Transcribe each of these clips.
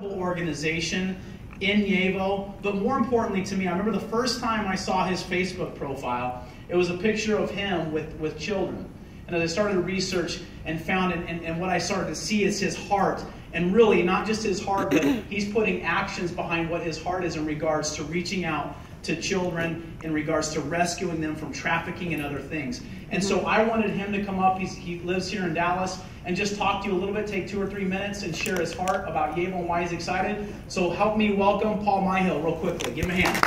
Organization in Yevo, but more importantly to me, I remember the first time I saw his Facebook profile, it was a picture of him with children. And as I started to research and found it, and what I started to see is his heart, and really not just his heart, but he's putting actions behind what his heart is in regards to reaching out to children, in regards to rescuing them from trafficking and other things. And so I wanted him to come up, he lives here in Dallas, and just talk to you a little bit, take 2 or 3 minutes and share his heart about Yevo and why he's excited. So help me welcome Paul Myhill real quickly. Give him a hand.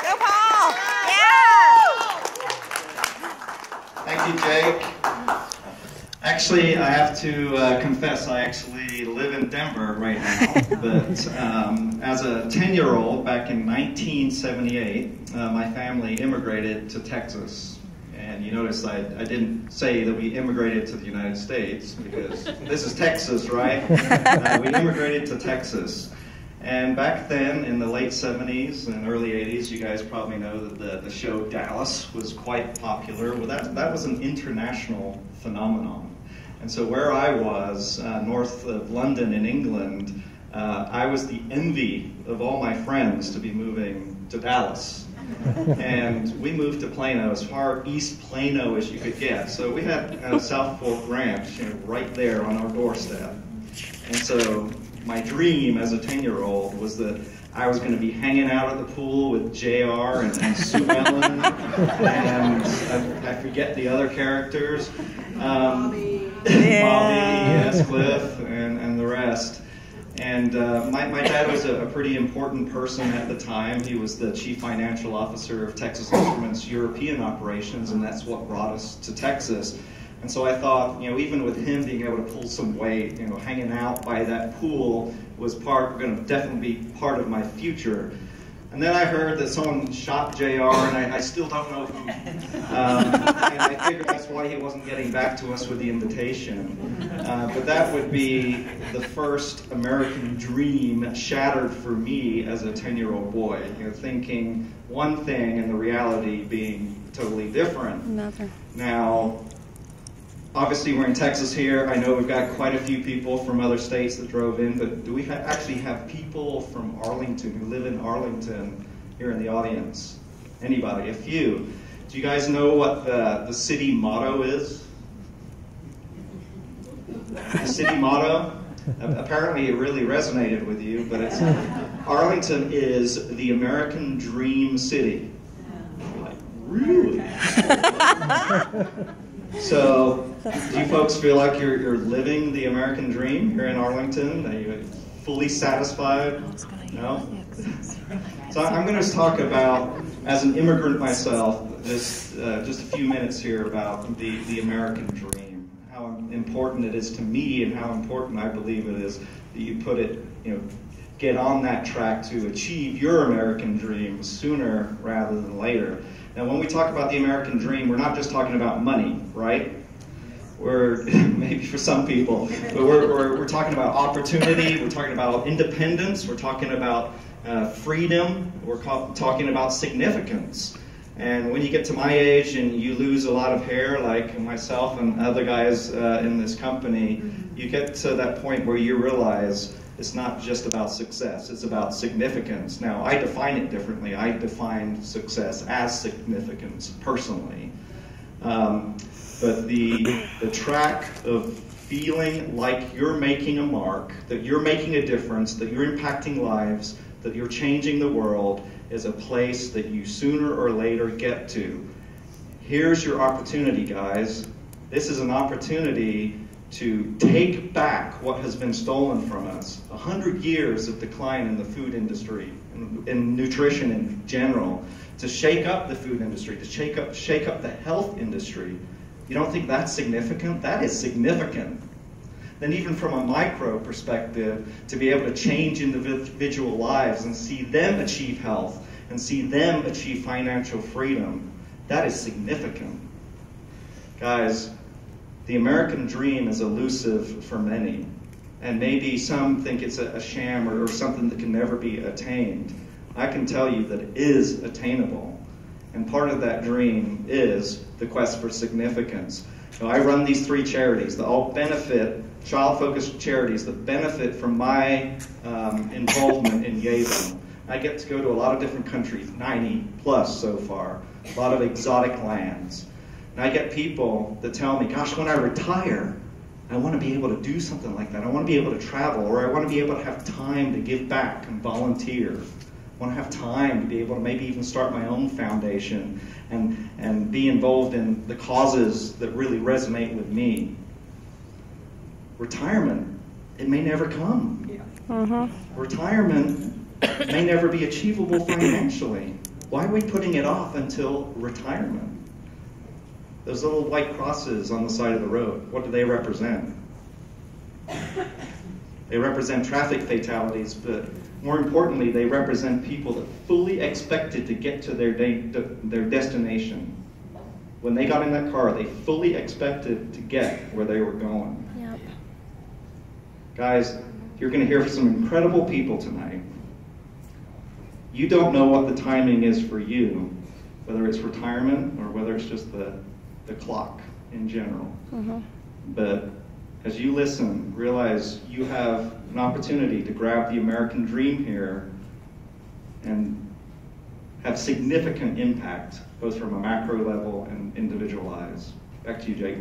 Go Paul! Yeah! Thank you, Jake. Actually, I have to confess, I actually live in Denver right now, but as a 10-year-old back in 1978, my family immigrated to Texas. And you notice I didn't say that we immigrated to the United States, because this is Texas, right? We immigrated to Texas. And back then, in the late 70s and early 80s, you guys probably know that the show Dallas was quite popular. Well, that was an international phenomenon. And so where I was, north of London in England, I was the envy of all my friends to be moving to Dallas. And we moved to Plano, as far East Plano as you could get. So we had South Fork Ranch, right there on our doorstep. And so my dream as a 10-year-old was that I was going to be hanging out at the pool with JR and Sue Ellen, and I forget the other characters. Bobby, yes, Cliff, and the rest. And my dad was a pretty important person at the time. He was the chief financial officer of Texas Instruments European operations, and that's what brought us to Texas. And so I thought, even with him being able to pull some weight, hanging out by that pool was going to definitely be part of my future. And then I heard that someone shot JR, and I still don't know who. And I figured that's why he wasn't getting back to us with the invitation. But that would be the first American dream shattered for me as a 10-year-old boy. Thinking one thing and the reality being totally different. Another. Now, obviously we're in Texas here. I know we've got quite a few people from other states that drove in, but do we actually have people from Arlington who live in Arlington here in the audience? Anybody? A few. Do you guys know what the city motto is? The city motto? Apparently it really resonated with you, but it's Arlington is the American Dream City. Like, really? So, do you folks feel like you're living the American dream here in Arlington? Are you fully satisfied? No? So I'm going to talk about, as an immigrant myself, just a few minutes here about the American dream, how important it is to me and how important I believe it is that you put it, get on that track to achieve your American dream sooner rather than later. Now, when we talk about the American dream, we're not just talking about money, right? We're, maybe for some people, but we're talking about opportunity, we're talking about independence, we're talking about freedom, we're talking about significance. And when you get to my age and you lose a lot of hair, like myself and other guys in this company, you get to that point where you realize it's not just about success, it's about significance. Now, I define it differently. I define success as significance, personally. But the track of feeling like you're making a mark, that you're making a difference, that you're impacting lives, that you're changing the world, is a place that you sooner or later get to. Here's your opportunity, guys. This is an opportunity to take back what has been stolen from us. 100 years of decline in the food industry, in nutrition in general, to shake up the food industry, to shake up the health industry. You don't think that's significant? That is significant. Then even from a micro perspective, to be able to change individual lives and see them achieve health and see them achieve financial freedom, that is significant. Guys, the American dream is elusive for many, and maybe some think it's a sham or something that can never be attained. I can tell you that it is attainable, and part of that dream is the quest for significance. So I run these 3 charities that all benefit, child-focused charities that benefit from my involvement in Yevo. I get to go to a lot of different countries, 90 plus so far, a lot of exotic lands. And I get people that tell me, gosh, when I retire, I want to be able to do something like that. I want to be able to travel, or I want to be able to have time to give back and volunteer. I want to have time to be able to maybe even start my own foundation and be involved in the causes that really resonate with me. Retirement, it may never come. Retirement may never be achievable financially. Why are we putting it off until retirement? Those little white crosses on the side of the road, what do they represent? They represent traffic fatalities, but more importantly, they represent people that fully expected to get to their destination. When they got in that car, they fully expected to get where they were going. Yep. Guys, you're going to hear from some incredible people tonight. You don't know what the timing is for you, whether it's retirement or whether it's just the clock in general. But as you listen, realize you have an opportunity to grab the American dream here and have significant impact, both from a macro level and individualized. Back to you, Jake.